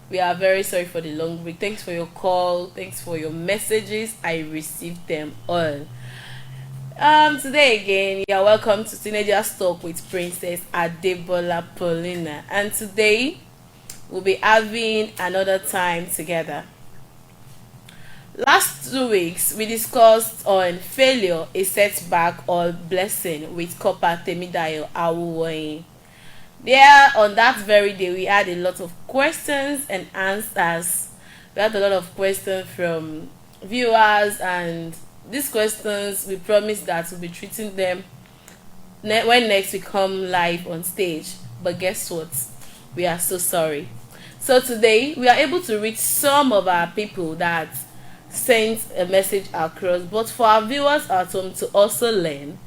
We are very sorry for the long break. Thanks for your call. Thanks for your messages. I received them all. Today again, you are welcome to Teenagers Talk with Princess Adebola Paulina, and today we'll be having another time together. Last 2 weeks, we discussed on failure, a setback or blessing with Copper Temidayo Awuwoyin. There, on that very day, we had a lot of questions and answers. We had a lot of questions from viewers, and these questions we promised that we'll be treating them when next we come live on stage. But guess what? We are so sorry. So today, we are able to reach some of our people that sent a message across. But for our viewers at home to also learn,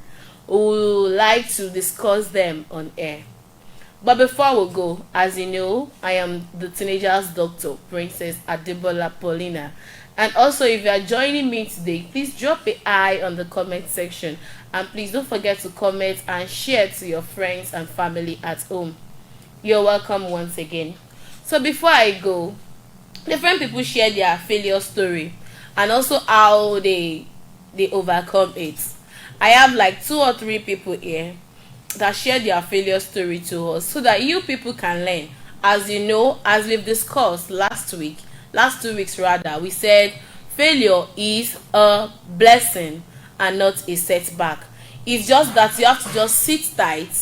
we would like to discuss them on air. But before we go, as you know, I am the Teenagers Doctor, Princess Adebola Paulina. And also, if you are joining me today, please drop an I on the comment section. And please don't forget to comment and share to your friends and family at home. You're welcome once again. So before I go, different people share their failure story and also how they overcome it. I have like 2 or 3 people here that share their failure story to us so that you people can learn. As you know, as we've discussed last 2 weeks rather, we said failure is a blessing and not a setback. It's just that you have to just sit tight,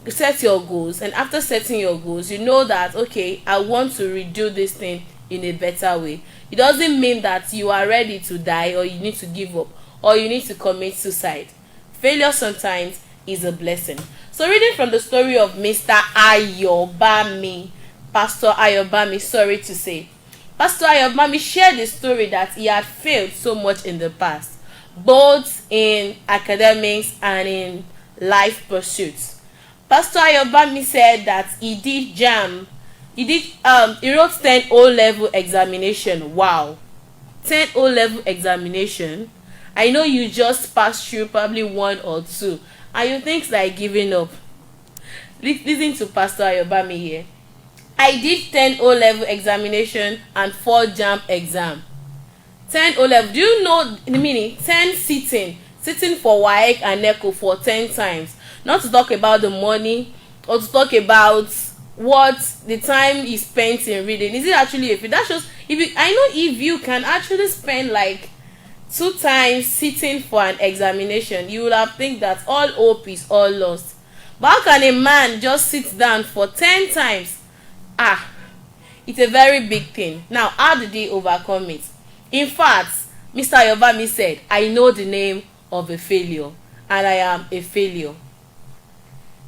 set your goals, and after setting your goals, you know that okay, I want to redo this thing in a better way. It doesn't mean that you are ready to die or you need to give up or you need to commit suicide. Failure sometimes is a blessing. So reading from the story of Mr. Ayobami, Pastor Ayobami, sorry to say, Pastor Ayobami shared the story that he had failed so much in the past, both in academics and in life pursuits. Pastor Ayobami said that he did JAM. He wrote 10 O-level examination. Wow. 10 O-level examination. I know you just passed through probably 1 or 2 and you think like giving up. Listen to Pastor Ayobami here. I did 10 O-level examination and 4 JAM exam. 10 O-level. Do you know the meaning? 10 sitting for WAEC and NECO for 10 times. Not to talk about the money or to talk about what the time is spent in reading. Is it actually a fit? That shows I know if you can actually spend like 2 times sitting for an examination, you will have think that all hope is all lost. But how can a man just sit down for 10 times? It's a very big thing. Now, how did he overcome it? In fact, Mr. Ayobami said, I know the name of a failure and I am a failure.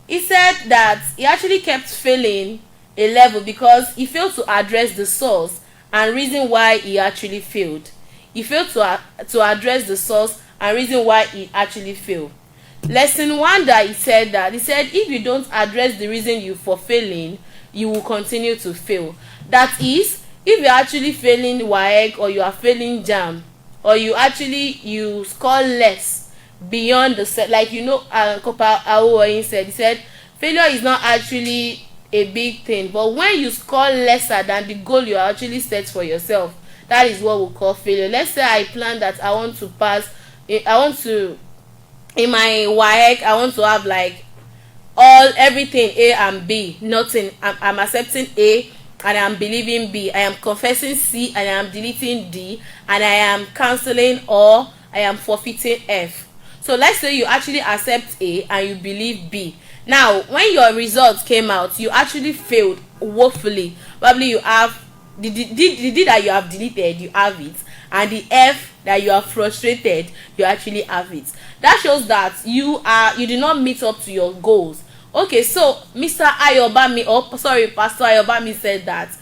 He said that he actually kept failing a level because he failed to address the source and reason why he actually failed. He failed to address the source and reason why he actually failed. Lesson 1 that he said if you don't address the reason you for failing, you will continue to fail. That is, if you're actually failing WAEC or you are failing JAM or you score less beyond the set, like Copper Awuwoyin said, he said failure is not actually a big thing, but when you score lesser than the goal you actually set for yourself, that is what we call failure. Let's say I plan that I want to pass, in my WAEC I want to have like everything A and B, nothing. I'm accepting A and I'm believing B. I am confessing C and I am deleting D, and I am cancelling or I am forfeiting F. So let's say you actually accept A and you believe B. Now, when your results came out, you actually failed woefully. Probably you have the D that you have deleted, you have it, and the F that you are frustrated, you actually have it. That shows that you did not meet up to your goals. Okay, so Pastor Ayobami said that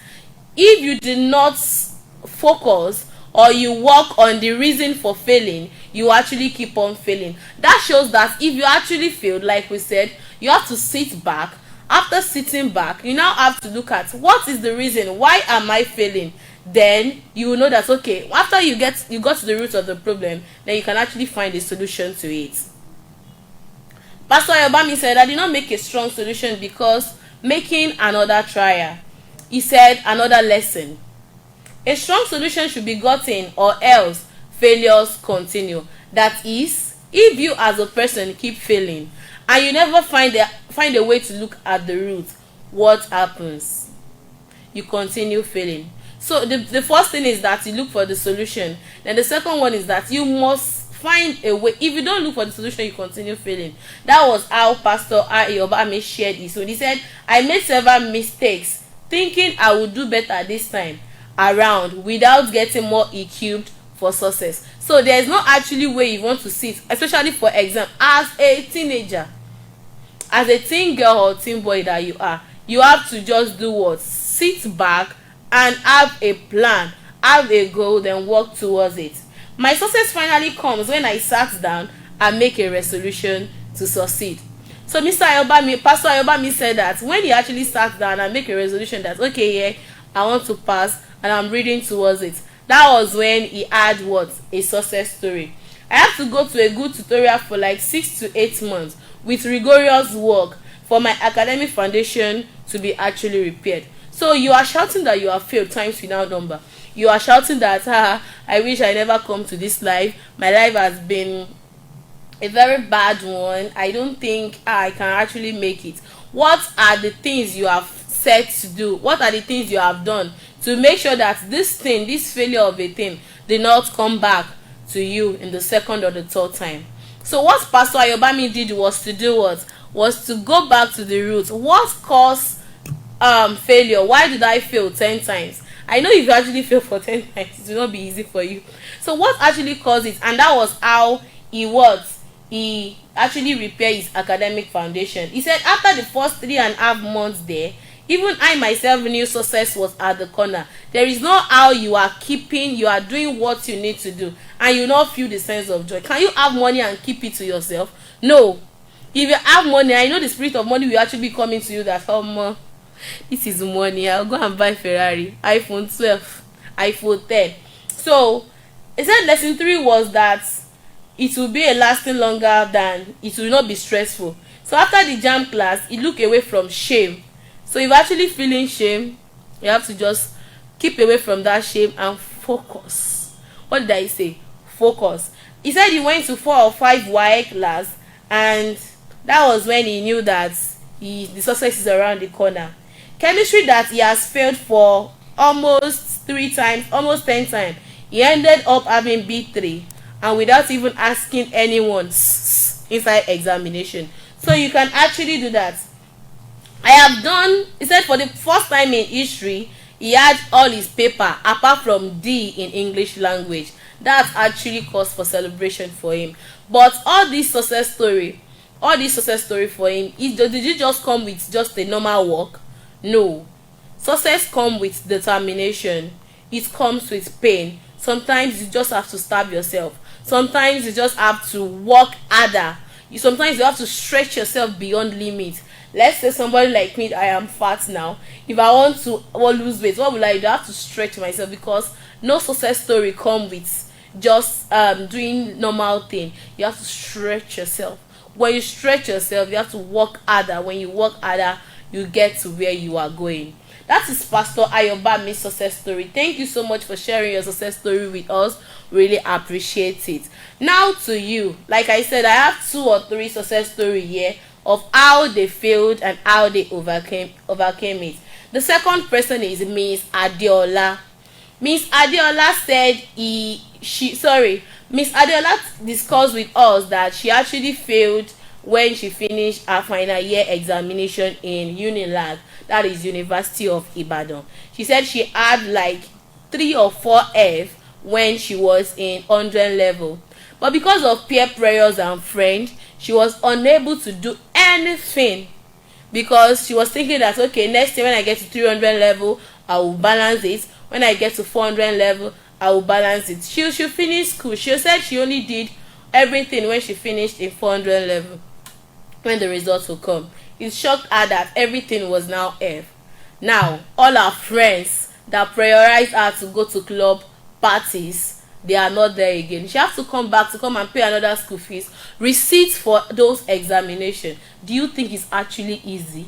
if you did not focus or you work on the reason for failing, you actually keep on failing. That shows that if you actually failed, like we said, you have to sit back. After sitting back, you now have to look at what is the reason, why am I failing? Then you will know that okay, after you got to the root of the problem, then you can actually find a solution to it. Pastor Ayobami said, I did not make a strong solution because making another trial. he said another lesson. A strong solution should be gotten, or else failures continue. That is, if you as a person keep failing and you never find a way to look at the root, what happens? You continue failing. So the first thing is that you look for the solution. Then the second one is that you must find a way. If you don't look for the solution, you continue failing. That was how Pastor Ayobami shared it. So he said, I made several mistakes thinking I would do better this time around without getting more equipped for success. So there is not actually way you want to sit, especially for exam. As a teenager, as a teen girl or teen boy that you have to just do what? Sit back and have a plan, have a goal, then work towards it. My success finally comes when I sat down and make a resolution to succeed. So Pastor Ayobami said that when he actually sat down and make a resolution that, okay, yeah, I want to pass and I'm reading towards it, that was when he had what? A success story. I have to go to a good tutorial for like 6 to 8 months with rigorous work for my academic foundation to be actually repaired. So you are shouting that you have failed times without number. You are shouting that I wish I never come to this life. My life has been a very bad one. I don't think I can actually make it. What are the things you have set to do? What are the things you have done to make sure that this failure of a thing did not come back to you in the second or the third time? So what Pastor Ayobami did was to do what? Was to go back to the root. What caused failure? Why did I fail 10 times? I know if you actually fail for 10 times, it will not be easy for you. So what actually caused it? And that was how he actually repaired his academic foundation. He said after the first 3.5 months there, even I myself knew success was at the corner. There is no how you are doing what you need to do and you not feel the sense of joy. Can you have money and keep it to yourself? No. If you have money, I know the spirit of money will actually be coming to you that, this is money, I'll go and buy Ferrari, iPhone 12, iPhone 10. So he said lesson 3 was that it will be a lasting longer than it will not be stressful. So after the jam class, he looked away from shame. So if you're actually feeling shame, you have to just keep away from that shame and focus. What did I say? Focus. He said he went to 4 or 5 WAEC class, and that was when he knew that the success is around the corner. Chemistry that he has failed for almost 3 times, almost 10 times, he ended up having B3, and without even asking anyone inside examination. So you can actually do that. He said for the first time in history, he had all his paper apart from D in English language. That actually caused for celebration for him. But all this success story for him, did it just come with just a normal work? No. Success comes with determination. It comes with pain. Sometimes you just have to stab yourself. Sometimes you just have to work harder. Sometimes you have to stretch yourself beyond limits. Let's say somebody like me, I am fat now. If I want to lose weight, what will I do? I have to stretch myself, because no success story comes with just doing normal thing. You have to stretch yourself. When you stretch yourself, you have to work harder. When you work harder, you get to where you are going. That is Pastor Ayobami's success story. Thank you so much for sharing your success story with us. Really appreciate it. Now to you. Like I said, I have 2 or 3 success stories here of how they failed and how they overcame it. The second person is Miss Adeola. Miss Adeola said Miss Adeola discussed with us that she actually failed when she finished her final year examination in Unilag, that is University of Ibadan. She said she had like 3 or 4 F when she was in 100 level, but because of peer pressures and friends, she was unable to do anything, because she was thinking that, okay, next year when I get to 300 level, I will balance it. When I get to 400 level, I will balance it. She finished school. She said she only did everything when she finished in 400 level, when the results will come. It shocked her that everything was now F. Now all her friends that prioritized her to go to club parties, they are not there again. She has to come back to come and pay another school fees, receipts for those examinations. Do you think it's actually easy?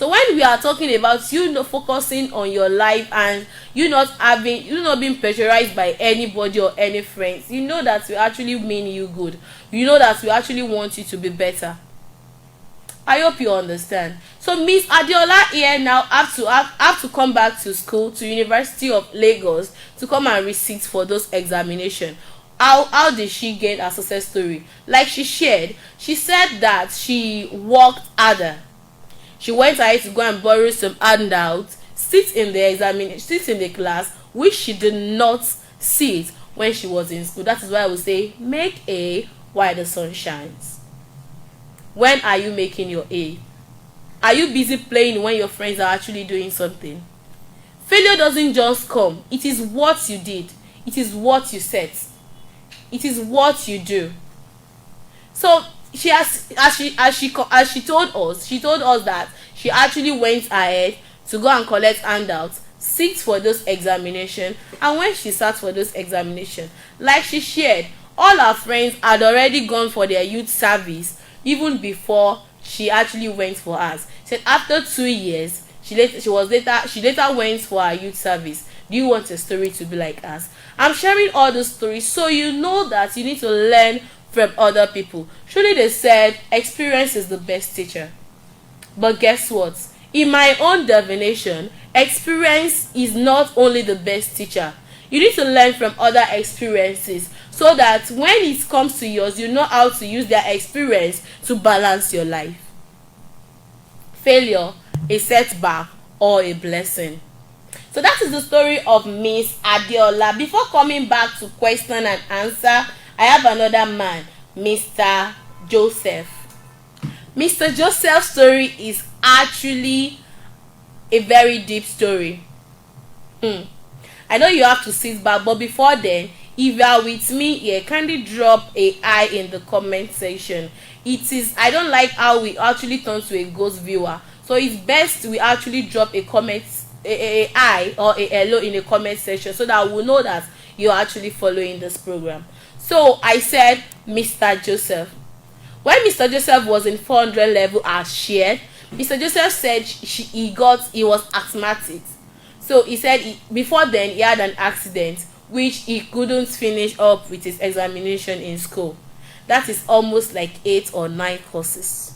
So when we are talking about you not focusing on your life and you not being pressurized by anybody or any friends, you know that we actually mean you good. You know that we actually want you to be better. I hope you understand. So Miss Adeola here now have to come back to school, to University of Lagos, to come and receipt for those examination. How did she get her success story? Like she shared, she said that she worked harder. She went ahead to go and borrow some handouts, sit in the class, which she did not see it when she was in school. That is why I would say make A while the sun shines. When are you making your A? Are you busy playing when your friends are actually doing something? Failure doesn't just come. It is what you did. It is what you said. It is what you do. So she told us that she actually went ahead to go and collect handouts, sit for those examination, and when she sat for those examination, like she shared, all her friends had already gone for their youth service even before she actually went for hers. She said after 2 years, she later went for her youth service. Do you want a story to be like us? I'm sharing all the stories so you know that you need to learn from other people. Surely they said experience is the best teacher. But guess what? In my own definition, experience is not only the best teacher. You need to learn from other experiences so that when it comes to yours, you know how to use their experience to balance your life. Failure, a setback, or a blessing. So that is the story of Miss Adeola. Before coming back to question and answer, I have another man, Mr. Joseph. Mr. Joseph's story is actually a very deep story. I know you have to sit back, but before then, if you are with me here, kindly drop a I in the comment section. I don't like how we actually turn to a ghost viewer, so it's best we actually drop a comment, a I or a hello in the comment section, so that we'll know that you're actually following this program. So I said Mr. Joseph. When Mr. Joseph was in 400 level as shared, Mr. Joseph said he was asthmatic. So he said before then he had an accident which he couldn't finish up with his examination in school. That is almost like 8 or 9 courses.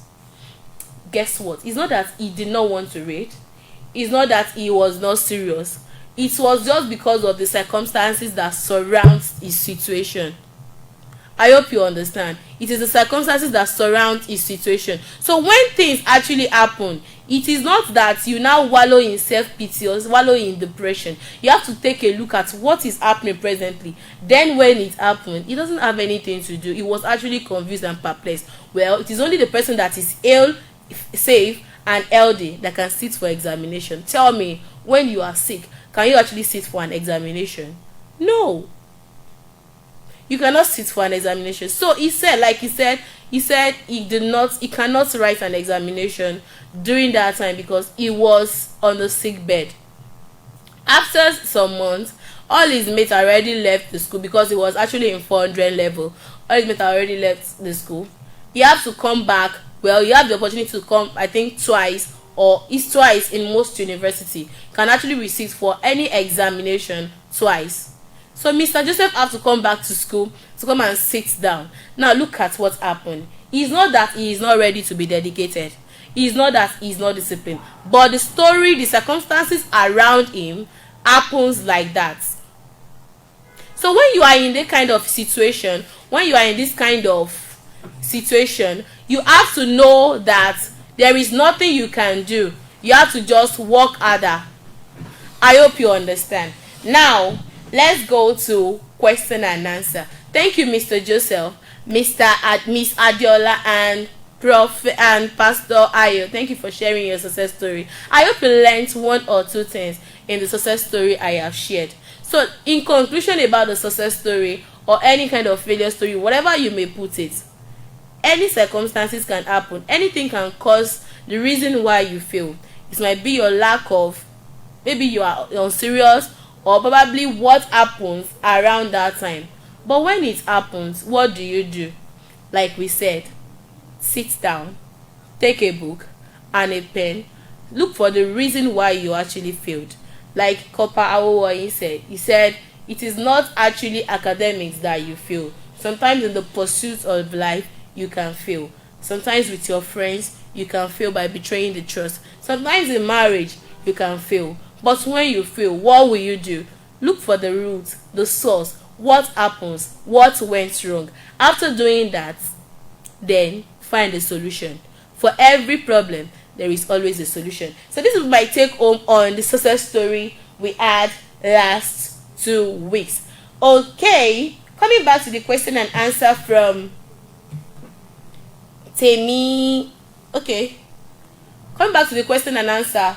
Guess what? It's not that he did not want to read. It's not that he was not serious. It was just because of the circumstances that surround his situation. I hope you understand. It is the circumstances that surround his situation. So when things actually happen, it is not that you now wallow in self-pity or wallow in depression. You have to take a look at what is happening presently. Then when it happened, it doesn't have anything to do. It was actually confused and perplexed. Well, it is only the person that is ill, safe, and healthy that can sit for examination. Tell me, when you are sick, can you actually sit for an examination? No. You cannot sit for an examination. So he said he cannot write an examination during that time because he was on the sick bed. After some months, all his mates already left the school because he was actually in 400 level. All his mates already left the school. He had to come back. Well, you have the opportunity to come, I think, twice, or it's twice in most university. You can actually receive for any examination twice. So Mr. Joseph have to come back to school to come and sit down. Now look at what happened. It's not that he is not ready to be dedicated. It's not that he is not disciplined. But the story, the circumstances around him happens like that. So when you are in this kind of situation, you have to know that there is nothing you can do. You have to just work harder. I hope you understand. Now, let's go to question and answer. Thank you, Mr. Joseph, Miss Adeola, and Prof and Pastor Ayo. Thank you for sharing your success story. I hope you learned 1 or 2 things in the success story I have shared. So, in conclusion about the success story or any kind of failure story, whatever you may put it, any circumstances can happen. Anything can cause the reason why you fail. It might be your lack of, maybe you are unserious, or probably what happens around that time. But when it happens, what do? Like we said, sit down, take a book and a pen, look for the reason why you actually failed. Like Copper Awowoyin said, he said it is not actually academics that you fail. Sometimes in the pursuit of life you can fail. Sometimes with your friends you can fail by betraying the trust. Sometimes in marriage you can fail. But when you fail, what will you do? Look for the root, the source, what happens, what went wrong. After doing that, then find a solution. For every problem there is always a solution. So this is my take home on the success story we had last 2 weeks. Okay, coming back to the question and answer from Temi. Okay, coming back to the question and answer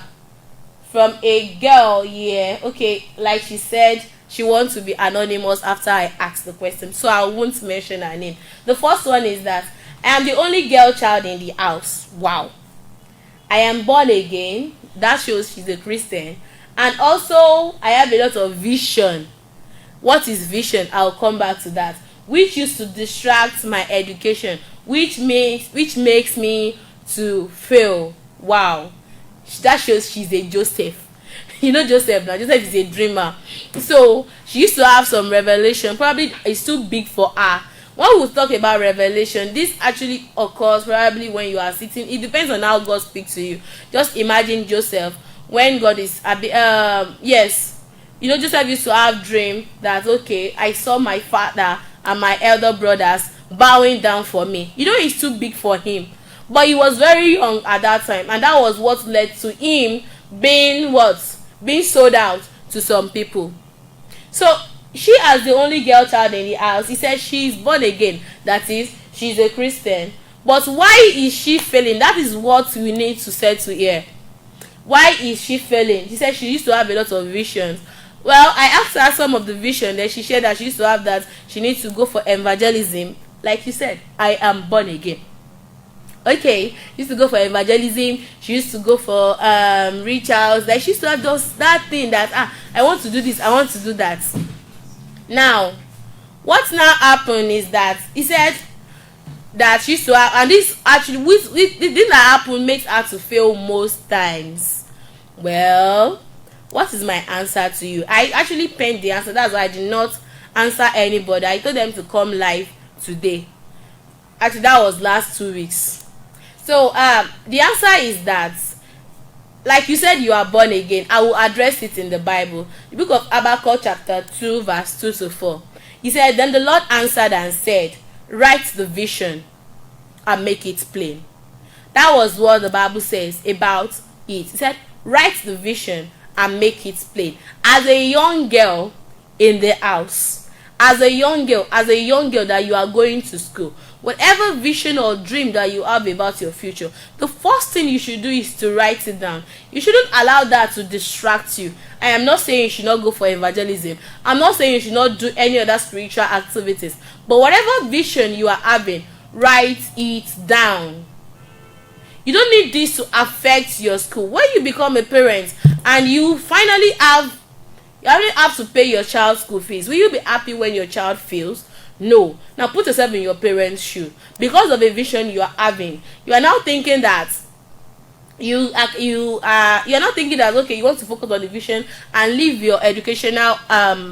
from a girl here. Okay, like she said, she wants to be anonymous after I asked the question, so I won't mention her name. The first one is that I am the only girl child in the house. Wow. I am born again. That shows she's a Christian. And also, I have a lot of vision. What is vision? I'll come back to that. Which used to distract my education, which makes me to fail. Wow. That shows she's a Joseph. You know Joseph now. Joseph is a dreamer. So she used to have some revelation. Probably it's too big for her. When we talk about revelation, this actually occurs probably when you are sitting. It depends on how God speaks to you. Just imagine Joseph when God is yes, you know, Joseph used to have dream that, okay, I saw my father and my elder brothers bowing down for me. You know, it's too big for him, but he was very young at that time, and that was what led to him being sold out to some people. So she, as the only girl child in the house, he said she is born again. That is, she's a Christian. But why is she failing? That is what we need to settle here. Why is she failing? She said she used to have a lot of visions. Well, I asked her some of the vision. Then she shared that she used to have that she needs to go for evangelism. Like you said, I am born again. Okay, she used to go for evangelism. She used to go for reach outs. Like she used to have that thing that I want to do this, I want to do that. Now, what now happened is that he said that she used to have, and this actually, this that happened makes her to fail most times. Well, what is my answer to you? I actually penned the answer. That's why I did not answer anybody. I told them to come live today. Actually, that was last 2 weeks. So the answer is that, like you said, you are born again. I will address it in the Bible. The book of Habakkuk chapter 2 verse 2 to 4. He said, then the Lord answered and said, write the vision and make it plain. That was what the Bible says about it. He said, write the vision and make it plain. As a young girl in the house, as a young girl that you are going to school, whatever vision or dream that you have about your future, the first thing you should do is to write it down. You shouldn't allow that to distract you. I am not saying you should not go for evangelism. I'm not saying you should not do any other spiritual activities. But whatever vision you are having, write it down. You don't need this to affect your school. When you become a parent and you finally have to pay your child's school fees, will you be happy when your child fails? No. Now put yourself in your parents' shoe. Because of a vision you are having, you are now thinking that you are not thinking that, okay, you want to focus on the vision and leave your educational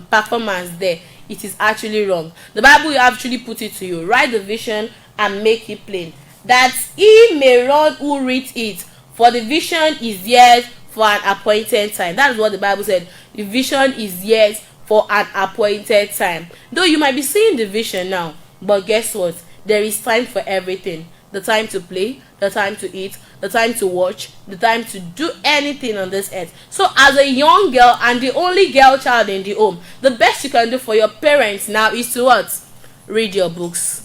performance there. It is actually wrong. The Bible will actually put it to you. Write the vision and make it plain, that he may run who reads it, for the vision is yet for an appointed time. That is what the Bible said. The vision is yet for an appointed time. Though you might be seeing the vision now, but guess what? There is time for everything. The time to play, the time to eat, the time to watch, the time to do anything on this earth. So as a young girl and the only girl child in the home, the best you can do for your parents now is to what? Read your books.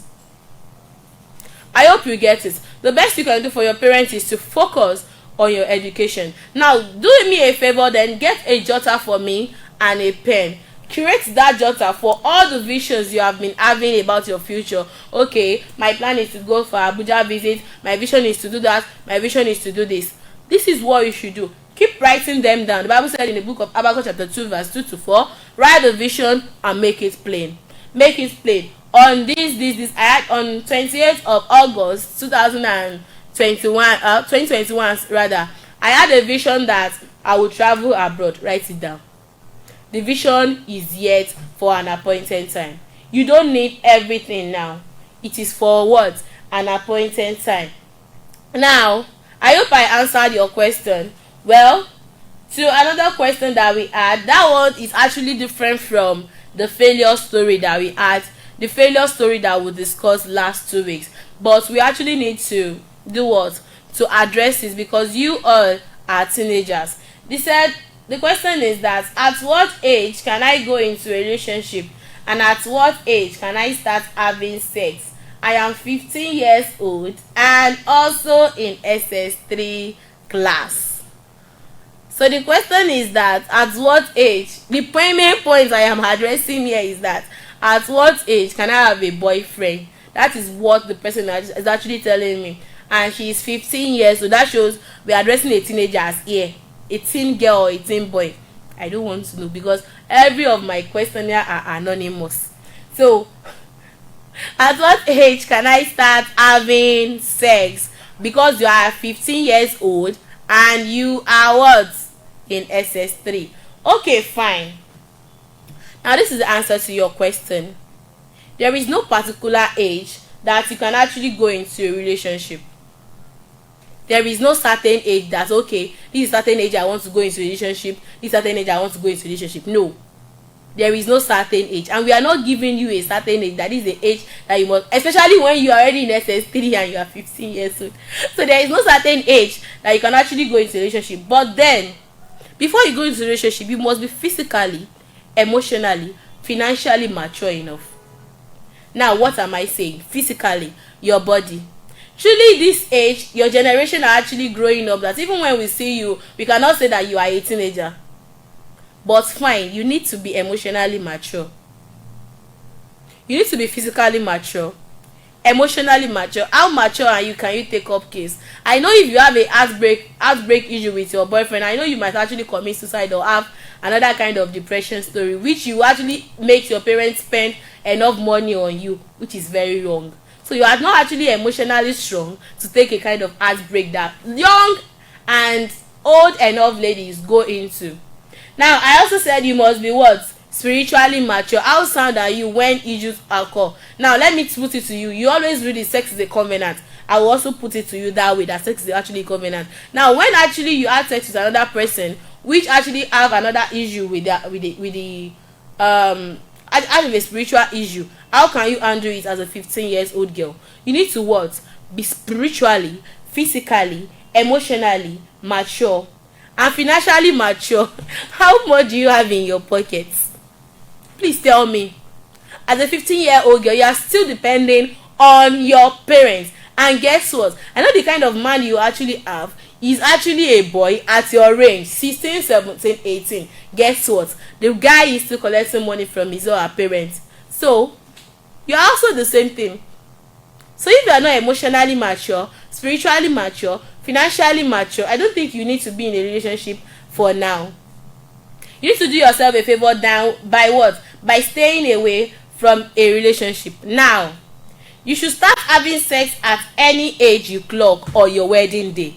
I hope you get it. The best you can do for your parents is to focus on your education. Now, do me a favor, then get a jotter for me and a pen. Create that jotter for all the visions you have been having about your future. Okay, my plan is to go for Abuja visit. My vision is to do that. My vision is to do this. This is what you should do. Keep writing them down. The Bible said in the book of Habakkuk chapter 2 verse 2 to 4, write the vision and make it plain. Make it plain. On this I had on 28th of August 2021 rather, I had a vision that I would travel abroad. Write it down. The vision is yet for an appointed time. You don't need everything now. It is for what? An appointed time. Now, I hope I answered your question. Well, to another question that we had, that one is actually different from the failure story that we had, the failure story that we discussed last 2 weeks. But we actually need to do what? To address this, because you all are teenagers. The question is that at what age can I go into a relationship, and at what age can I start having sex? I am 15 years old and also in SS3 class. So the question is that at what age, the main point I am addressing here is that at what age can I have a boyfriend? That is what the person is actually telling me. And she is 15 years, so that shows we are addressing a teenager here, a teen girl or a teen boy. I don't want to know, because every of my questionnaire are anonymous. So at what age can I start having sex? Because you are 15 years old and you are what? In SS3. Okay, fine. Now this is the answer to your question. There is no particular age that you can actually go into a relationship. There is no certain age that, okay, this is certain age I want to go into a relationship, this certain age I want to go into a relationship. No. There is no certain age, and we are not giving you a certain age that is the age that you must, especially when you are already in SS3 and you are 15 years old. So there is no certain age that you can actually go into a relationship. But then, before you go into a relationship, you must be physically, emotionally, financially mature enough. Now, what am I saying? Physically, your body. Truly, this age, your generation are actually growing up, that even when we see you, we cannot say that you are a teenager. But fine, you need to be emotionally mature. You need to be physically mature, emotionally mature. How mature are you? Can you take up case? I know if you have a heartbreak issue with your boyfriend, I know you might actually commit suicide or have another kind of depression story, which you actually make your parents spend enough money on you, which is very wrong. So you are not actually emotionally strong to take a kind of heartbreak that young and old enough ladies go into. Now, I also said you must be what? Spiritually mature. How sound are you when issues occur? Now, let me put it to you. You always read the sex is a covenant. I will also put it to you that way, that sex is actually a covenant. Now, when actually you have sex with another person, which actually have another issue with the out of a spiritual issue, how can you handle it as a 15 years old girl? You need to what? Be spiritually, physically, emotionally mature and financially mature. How much do you have in your pockets? Please tell me. As a 15-year-old girl, you are still depending on your parents. And guess what? I know the kind of man you actually have is actually a boy at your range, 16, 17, 18. Guess what? The guy is still collecting money from his or her parents. So, you are also the same thing. So if you are not emotionally mature, spiritually mature, financially mature, I don't think you need to be in a relationship for now. You need to do yourself a favor down by what? By staying away from a relationship. Now, you should start having sex at any age you clock or your wedding day.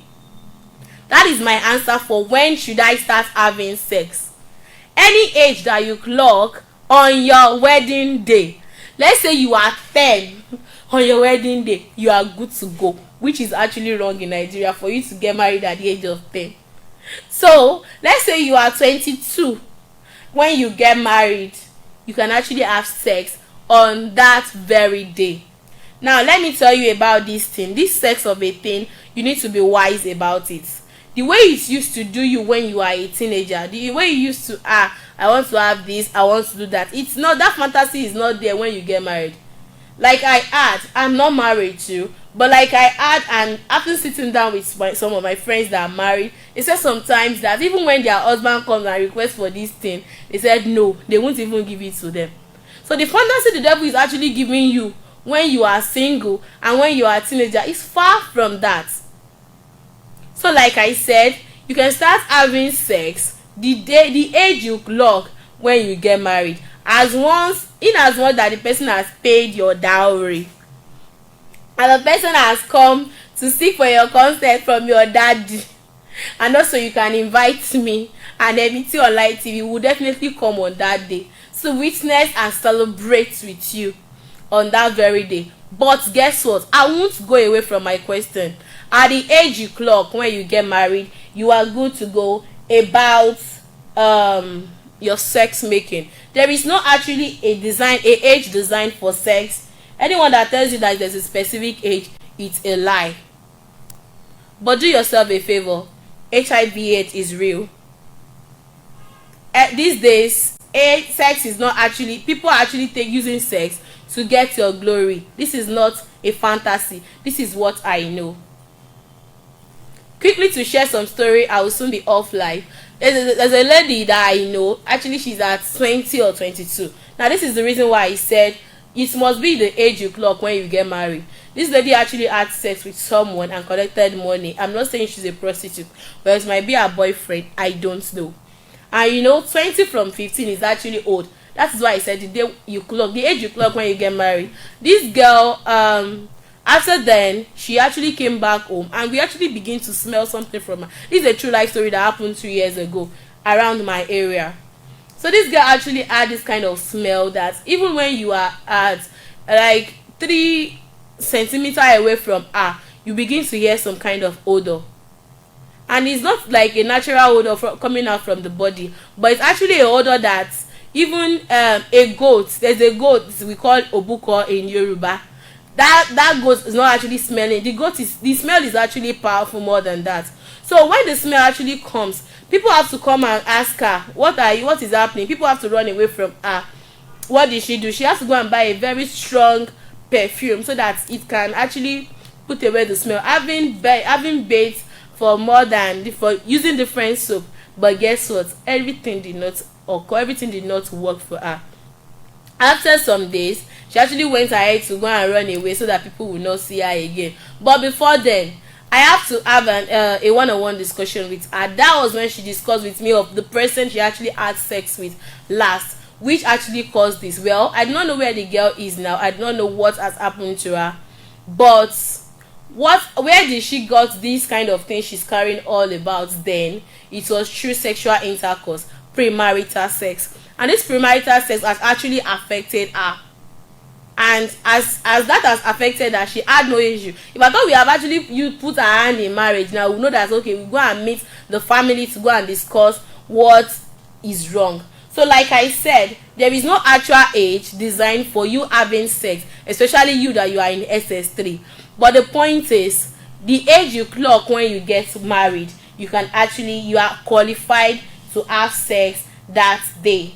That is my answer for when should I start having sex. Any age that you clock on your wedding day. Let's say you are 10 on your wedding day, you are good to go, which is actually wrong in Nigeria for you to get married at the age of 10. So let's say you are 22 when you get married, you can actually have sex on that very day. Now let me tell you about this thing, this sex of a thing. You need to be wise about it. The way it used to do you when you are a teenager, the way you used to I want to have this, I want to do that, it's not, that fantasy is not there when you get married. Like I had, I'm not married too, but like I had, and after sitting down with some of my friends that are married, they said sometimes that even when their husband comes and requests for this thing, they said no, they won't even give it to them. So the fantasy the devil is actually giving you when you are single and when you are a teenager is far from that. So like I said, you can start having sex the age you clock when you get married, as much that the person has paid your dowry and the person has come to seek for your consent from your daddy. And also you can invite me and MT Online TV will definitely come on that day to witness and celebrate with you on that very day. But guess what, I won't go away from my question. At the age you clock when you get married, you are good to go about your sex making. There is not actually a age designed for sex. Anyone that tells you that there's a specific age, it's a lie. But do yourself a favor, HIV/AIDS is real. These days, sex is not actually, people are actually using sex to get your glory. This is not a fantasy. This is what I know. Quickly to share some story, I will soon be off live. There's a lady that I know, actually she's at 20 or 22. Now this is the reason why I said it must be the age you clock when you get married. This lady actually had sex with someone and collected money. I'm not saying she's a prostitute, but it might be her boyfriend, I don't know. And 20 from 15 is actually old. That is why I said the day you clock, the age you clock when you get married. This girl, after then, she actually came back home and we actually begin to smell something from her. This is a true life story that happened 2 years ago around my area. So this girl actually had this kind of smell that even when you are at like 3 centimeters away from her, you begin to hear some kind of odor. And it's not like a natural odor coming out from the body, but it's actually a odor that even a goat, there's a goat we call obuko in Yoruba. That goat is not actually smelling. The smell is actually powerful more than that. So when the smell actually comes, people have to come and ask her, what is happening? People have to run away from her. What did she do? She has to go and buy a very strong perfume so that it can actually put away the smell. Having bathed for using different soap, but guess what? Everything did not occur. Everything did not work for her. After some days, she actually went ahead to go and run away so that people will not see her again. But before then, I have to have a one-on-one discussion with her. That was when she discussed with me of the person she actually had sex with last, which actually caused this. Well, I do not know where the girl is now. I do not know what has happened to her. But where did she got this kind of thing she's carrying all about then? It was through sexual intercourse, premarital sex. And this premarital sex has actually affected her. And as that has affected her, she had no issue. If I thought we have actually put her hand in marriage, now we know that okay, we go and meet the family to go and discuss what is wrong. So like I said, there is no actual age designed for you having sex, especially you that you are in SS3. But the point is, the age you clock when you get married, you are qualified to have sex that day.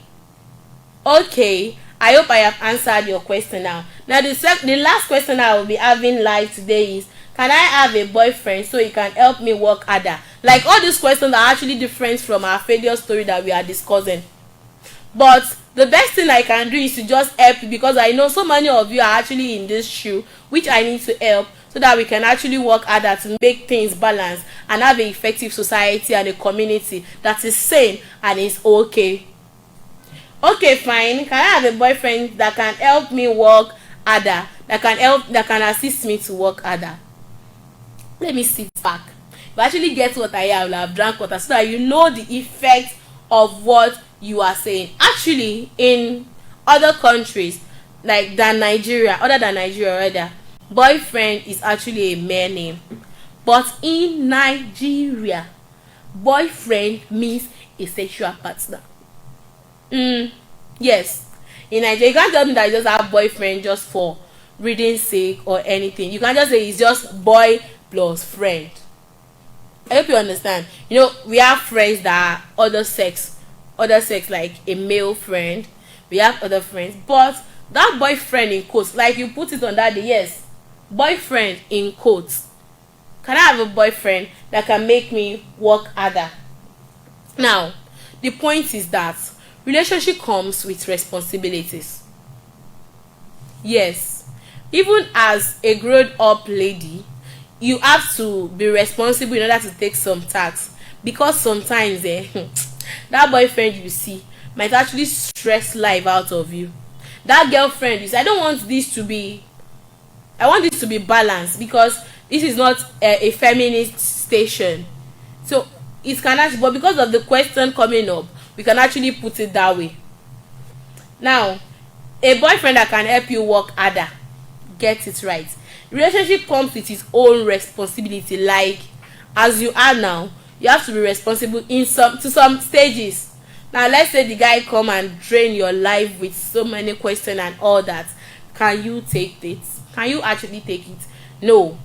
Okay, I hope I have answered your question now. Now the last question I will be having live today is, can I have a boyfriend so he can help me work harder? Like all these questions are actually different from our failure story that we are discussing. But the best thing I can do is to just help you, because I know so many of you are actually in this shoe, which I need to help so that we can actually work harder to make things balanced and have an effective society and a community that is sane and is okay. Okay, fine. Can I have a boyfriend that can help me work harder? That can assist me to work harder? Let me sit back. If I actually get what I will have drank water so that you know the effect of what you are saying. Actually, in other countries other than Nigeria, boyfriend is actually a male name. But in Nigeria, boyfriend means a sexual partner. Yes, in Nigeria, you can't tell me that you just have boyfriend just for reading sake or anything. You can't just say it's just boy plus friend. I hope you understand. We have friends that are other sex, like a male friend. We have other friends, but that boyfriend in quotes, like you put it on that day, yes, boyfriend in quotes. Can I have a boyfriend that can make me work harder? Now, the point is that relationship comes with responsibilities. Yes, even as a grown-up lady, you have to be responsible in order to take some tasks, because sometimes that boyfriend you see might actually stress life out of you. That girlfriend you see, I want this to be balanced, because this is not a feminist station. So it can actually, but because of the question coming up, we can actually put it that way. Now, a boyfriend that can help you work harder, get it right. Relationship comes with its own responsibility. Like, as you are now, you have to be responsible in some stages. Now let's say the guy come and drain your life with so many questions and all that. Can you take it? Can you actually take it? No.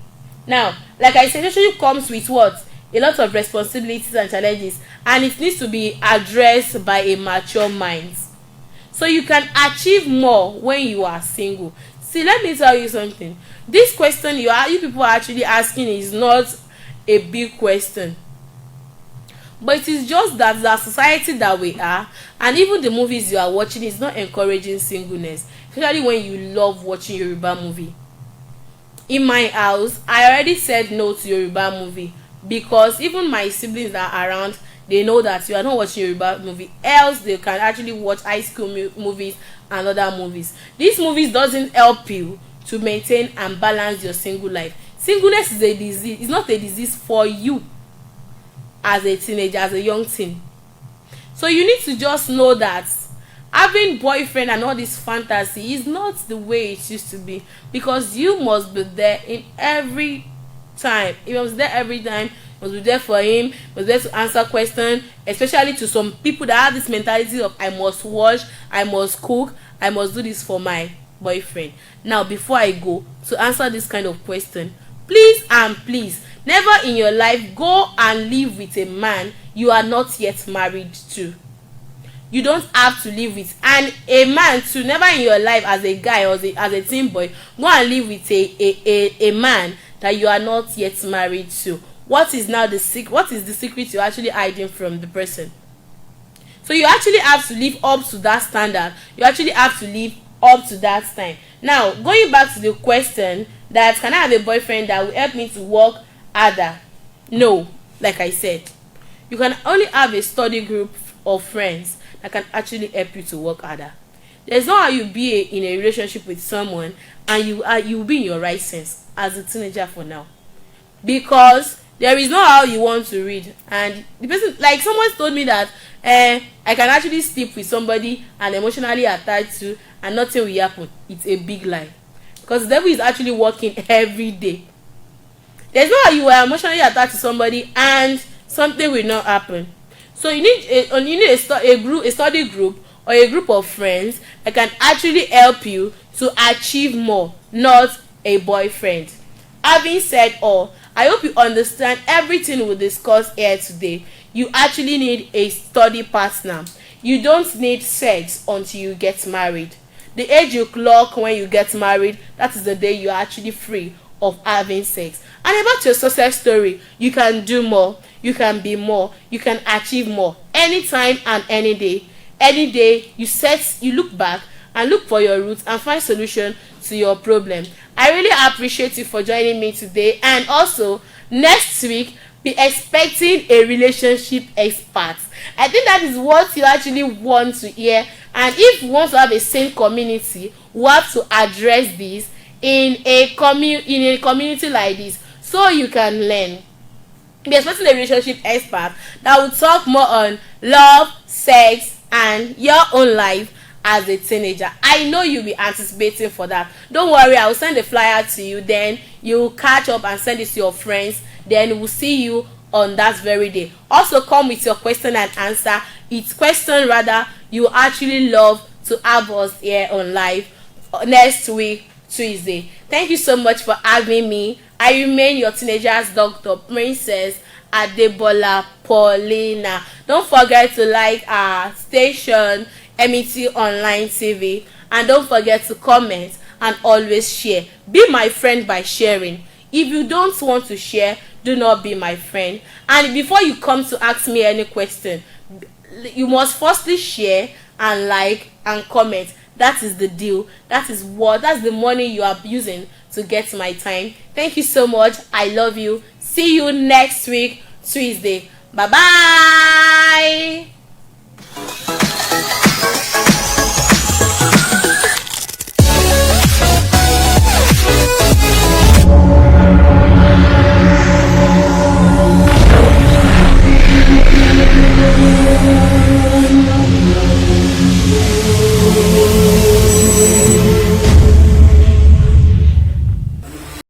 Now, like I said, relationship comes with what? A lot of responsibilities and challenges, and it needs to be addressed by a mature mind. So you can achieve more when you are single. See, let me tell you something. This question you people are actually asking is not a big question, but it is just that the society that we are, and even the movies you are watching, is not encouraging singleness, especially when you love watching Yoruba movie. In my house, I already said no to Yoruba movie, because even my siblings that are around, they know that you are not watching Yoruba movie, else they can actually watch high school movies and other movies. These movies doesn't help you to maintain and balance your single life. Singleness is a disease. It's not a disease for you as a teenager, as a young teen. So you need to just know that having boyfriend and all this fantasy is not the way it used to be, because you must be there in every time. You must be there every time. You must be there for him. You must be there to answer questions, especially to some people that have this mentality of I must wash, I must cook, I must do this for my boyfriend. Now, before I go to answer this kind of question, please and please, never in your life go and live with a man you are not yet married to. You don't have to live with, and a man too, never in your life as a guy or as a teen boy, go and live with a man that you are not yet married to. What is now the secret? What is the secret you're actually hiding from the person? So you actually have to live up to that standard. You actually have to live up to that time. Now, going back to the question that can I have a boyfriend that will help me to work harder? No, like I said, you can only have a study group of friends that can actually help you to work harder. There's no how you be in a relationship with someone and you will be in your right sense as a teenager for now, because there is no how you want to read, and the person, like someone told me that I can actually sleep with somebody and emotionally attached to and nothing will happen. It's a big lie, because the devil is actually working every day. There's no how you are emotionally attached to somebody and something will not happen. So you need a study group or a group of friends that can actually help you to achieve more, not a boyfriend. Having said all, I hope you understand everything we discussed here today. You actually need a study partner. You don't need sex until you get married. The age you clock when you get married, that is the day you are actually free of having sex. And about your success story, you can do more, you can be more, you can achieve more anytime and any day. Any day you look back and look for your roots and find solution to your problem. I really appreciate you for joining me today, and also next week be expecting a relationship expert. I think that is what you actually want to hear, and if you want to have a sane community, we have to address this in a community like this, so you can learn. Be expecting a relationship expert that will talk more on love, sex, and your own life as a teenager. I know you'll be anticipating for that. Don't worry, I will send the flyer to you, then you catch up and send it to your friends, then we'll see you on that very day. Also come with your question and answer. It's question rather you actually love to have us here on live next week Tuesday. Thank you so much for having me. I remain your teenager's doctor, Princess Adebola Paulina. Don't forget to like our station, MET Online TV, and don't forget to comment and always share. Be my friend by sharing. If you don't want to share, do not be my friend. And before you come to ask me any question, you must firstly share and like and comment. That is the deal. That's the money you are using to get my time. Thank you so much. I love you. See you next week Tuesday. Bye bye.